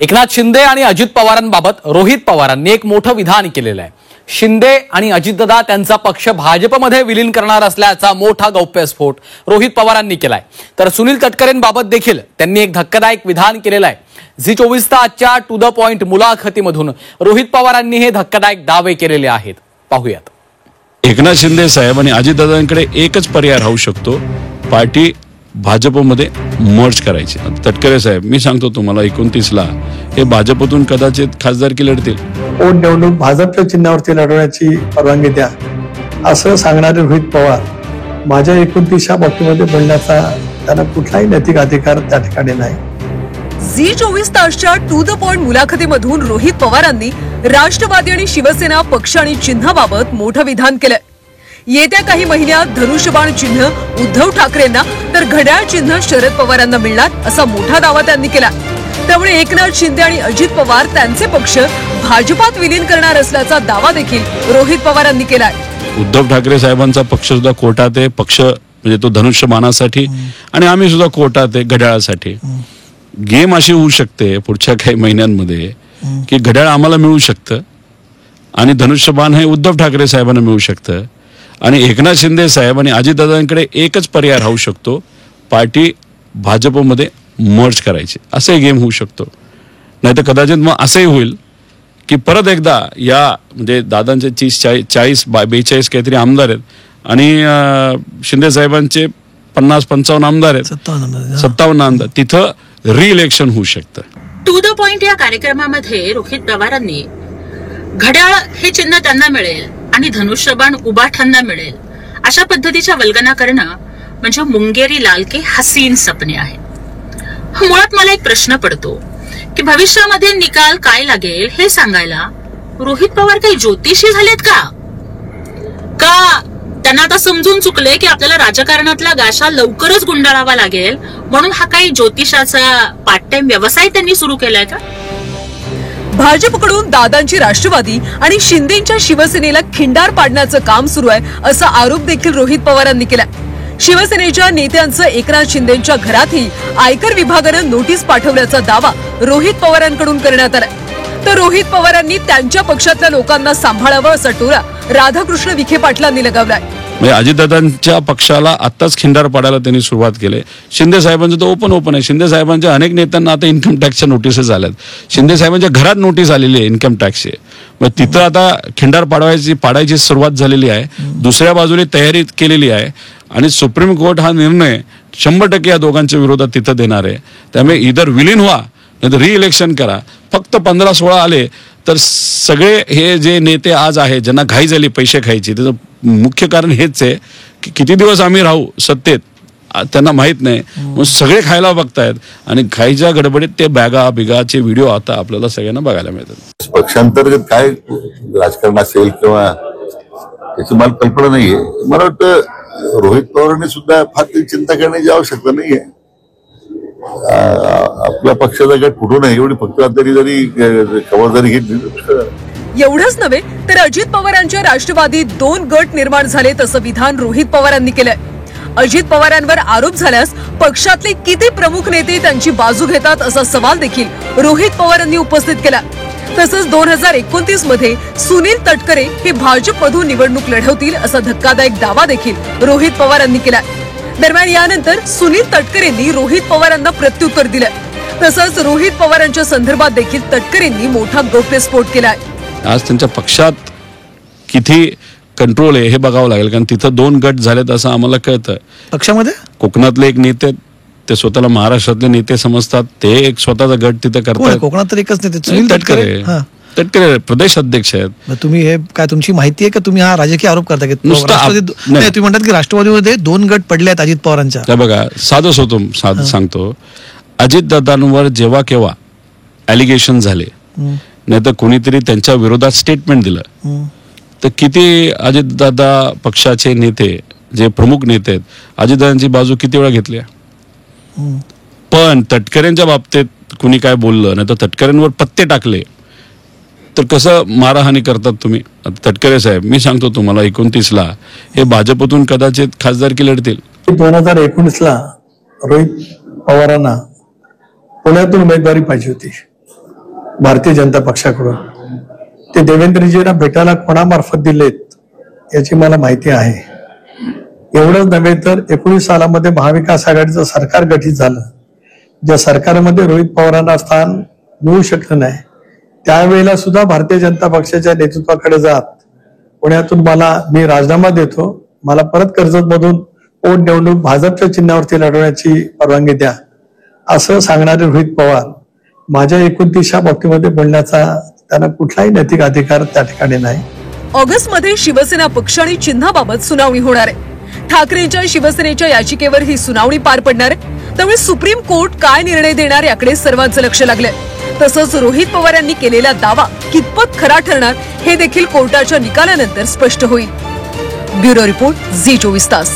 एकनाथ शिंदे आणि अजित पवारांबाबत रोहित पवारांनी एक मोठं विधान केलेलं आहे। शिंदे आणि अजितदादा त्यांचा पक्ष भाजपमध्ये विलीन करणार असल्याचा मोठा गौप्यस्फोट रोहित पवारांनी केलाय। तर सुनील तटकरेंबाबत देखील त्यांनी एक धक्कादायक विधान केलेलं आहे। झी24 तासच्या टू द पॉइंट मुलाखतीमधून रोहित पवारांनी हे धक्कादायक दावे केलेले आहेत। पाहूयात। एकनाथ शिंदे साहेब आणि अजितदादांकडे एकच पर्याय राहू शकतो, पार्टी भाजपमध्ये मर्ज करायची। तटकरे साहेब, मी सांगतो तुम्हाला 29ला हे भाजपतून कदाचित खासदारकी लढतील। पोट निवडणूक भाजपच्या चिन्हावरती लढवण्याची परवानगी द्या असं सांगणारे रोहित पवार माझ्या 29च्या बाबतीमध्ये बोलण्याचा त्यांना कुठलाही नैतिक अधिकार त्या ठिकाणी नाही। झी24 तासच्या टू द पॉइंट मुलाखतीमधून रोहित पवारांनी राष्ट्रवादी आणि शिवसेना पक्ष आणि चिन्हाबाबत मोठं विधान केलं। येत्या काही महिन्यात धनुष्यबाण चिन्ह उद्धव ठाकरेंना तर घड्याळ चिन्ह शरद पवारांना मिळणार असा मोठा दावा त्यांनी केला। त्यामुळे एकनाथ शिंदे आणि अजित पवार त्यांचे पक्ष भाजपात विलीन करणार असल्याचा दावा देखील रोहित पवारांनी केलाय। उद्धव ठाकरे साहेबांचा पक्ष सुद्धा कोर्टात आहे, पक्ष म्हणजे तो धनुष्यबाणासाठी, आणि आम्ही सुद्धा कोर्टात आहे घड्याळासाठी। गेम अशी होऊ शकते पुढच्या काही महिन्यांमध्ये की घड्याळ आम्हाला मिळू शकतं आणि धनुष्यबाण हे उद्धव ठाकरे साहेबांना मिळू शकतं, आणि एकनाथ शिंदे साहेब आणि अजितदादांकडे एकच पर्याय राहू शकतो, पार्टी भाजपमध्ये मर्ज करायची। असे गेम होऊ शकतो। नाही तर कदाचित मग असंही होईल की परत एकदा या म्हणजे दादांचे 40-42 काहीतरी आमदार आहेत आणि शिंदे साहेबांचे 50-55 आमदार आहेत, 57 आमदार, तिथं रिइलेक्शन होऊ शकतं। टू द पॉइंट या कार्यक्रमामध्ये रोहित पवारांनी घड्याळ हे चिन्ह त्यांना मिळेल आणि धनुष्यबाण उभाठांना मिळेल अशा पद्धतीच्या वल्गना करणं म्हणजे मुंगेरी लाल के हसीन सपने आहे। मुळात मला एक प्रश्न पडतो की भविष्यामध्ये निकाल काय लागेल हे सांगायला रोहित पवार काही ज्योतिषी झालेत का त्यांना आता समजून चुकले की आपल्याला राजकारणातला गाशा लवकरच गुंडाळावा लागेल म्हणून हा काही ज्योतिषाचा पार्ट टाइम व्यवसाय त्यांनी सुरू केलाय का? भाजपकडून दादांची राष्ट्रवादी आणि शिंदेंच्या शिवसेनेला खिंडार पाडण्याचं काम सुरू आहे असा आरोप देखील रोहित पवारांनी केला। शिवसेनेच्या नेत्यांचं एकनाथ शिंदेंच्या घरातही आयकर विभागानं नोटीस पाठवल्याचा दावा रोहित पवारांकडून करण्यात आला। तर रोहित पवारांनी त्यांच्या पक्षातल्या लोकांना सांभाळावं असा टोला राधाकृष्ण विखे पाटलांनी लगावलाय। म्हणजे अजितदादांच्या पक्षाला आताच खिंडार पाडायला त्यांनी सुरुवात केली। शिंदे साहेबांचं तर ओपन आहे। शिंदे साहेबांच्या अनेक नेत्यांना आता इन्कम टॅक्सच्या नोटीसेस आल्यात। शिंदे साहेबांच्या घरात नोटीस आलेली आहे इन्कम टॅक्सची। मग तिथं आता खिंडार पाडायची सुरुवात झालेली आहे। दुसऱ्या बाजूने तयारी केलेली आहे आणि सुप्रीम कोर्ट हा निर्णय 100% या दोघांच्या विरोधात तिथं देणार आहे। त्यामुळे इधर विलीन व्हा नाही तर रिइलेक्शन करा। फक्त 15-16 आले तर सगळे हे जे नेते आज आहेत ज्यांना घाई झाली पैसे खायची, त्याचं मुख्य कारण हेच आहे की किती दिवस आम्ही राहू सत्तेत त्यांना माहित नाही, मग सगळे खायला बघतायत आणि खायच्या गडबडीत ते बिगाचे व्हिडिओ आता आपल्याला सगळ्यांना बघायला मिळतात। पक्षांतर्गत काय राजकारण असेल किंवा याची मला कल्पना नाहीये। मला वाटतं रोहित पवारांनी सुद्धा फार चिंता करण्याची आवश्यकता नाहीये। आपल्या पक्षाचा गट कुठून आहे एवढी फक्त जरी खबरदारी घेतली। एवढंच नव्हे तर अजित पवारांच्या राष्ट्रवादीत 2 गट निर्माण झालेत असं विधान रोहित पवारांनी केलंय। अजित पवारांवर आरोप झाल्यास पक्षातले किती प्रमुख नेते त्यांची बाजू घेतात असा सवाल देखील रोहित पवारांनी उपस्थित केला। तसंच 2029 मध्ये सुनील तटकरे हे भाजपमधून निवडणूक लढवतील असा धक्कादायक दावा देखील रोहित पवारांनी केला। दरम्यान यानंतर सुनील तटकरेंनी रोहित पवारांना प्रत्युत्तर दिलं। तसंच रोहित पवारांच्या संदर्भात देखील तटकरेंनी मोठा गौप्यस्फोट केलाय। आज त्यांच्या पक्षात किती कंट्रोल आहे हे बघावं लागेल, कारण तिथं 2 गट झालेत असं आम्हाला कळतं। पक्षामध्ये कोकणातले एक नेते ते स्वतःला महाराष्ट्रातले नेते समजतात, ते एक स्वतःचा गट तिथे करतात। कोकणात तर एकच नेते सुनील तटकरे प्रदेश अध्यक्ष आहेत। तुम्ही हे काय तुमची माहिती आहे का? तुम्ही हा राजकीय आरोप करता की तुम्ही म्हणतात की राष्ट्रवादीमध्ये 2 गट पडले आहेत अजित पवारांच्या? बघा, साधं सांगतो, अजितदादांवर जेव्हा केव्हा ॲलिगेशन झाले नाही तर कोणीतरी त्यांच्या विरोधात स्टेटमेंट दिलं तर किती अजितदादा पक्षाचे नेते जे प्रमुख नेते आहेत अजितदादांची बाजू किती वेळा घेतली। पण तटकरेंच्या बाबतीत कुणी काय बोललं नाही तर तटकरेंवर पत्ते टाकले तर कसं मारहाणी करतात तुम्ही। तटकरे साहेब, मी सांगतो तुम्हाला 29ला हे भाजपतून कदाचित खासदारकी लढतील। 2019ला रोहित पवारांना पुण्यातून उमेदवारी पाहिजे होती भारतीय जनता पक्षाकडून ते देवेंद्रजींना भेटायला कोणामार्फत दिलेत याची मला माहिती आहे. एवढंच नव्हे तर 19 सालामध्ये महाविकास आघाडीचं सरकार गठीत झालं. ज्या सरकारमध्ये रोहित पवारांना स्थान मिळू शकलं नाही त्यावेळेला सुद्धा भारतीय जनता पक्षाच्या नेतृत्वाकडे जात पुण्यातून मी राजीनामा देतो, मला परत कर्जतमधून पोटनिवडणूक भाजपच्या चिन्हावरती लढवण्याची परवानगी द्या असं सांगणारे रोहित पवार माझ्या 29 बाबतीमध्ये बोलण्याचा त्यांना कुठलाही नैतिक अधिकार त्या ठिकाणी नाही. ऑगस्टमध्ये शिवसेना पक्ष आणि चिन्हाबाबत सुनावणी होणार आहे. ठाकरेंच्या शिवसेनेच्या याचिकेवर ही सुनावणी पार पडणार आहे. त्यामुळे सुप्रीम कोर्ट काय निर्णय देणार याकडे सर्वांचं लक्ष लागलंय. तसंच रोहित पवार यांनी केलेला दावा कितपत खरा ठरणार हे देखील कोर्टाच्या निकालानंतर स्पष्ट होईल. ब्युरो रिपोर्ट झी 24 तास.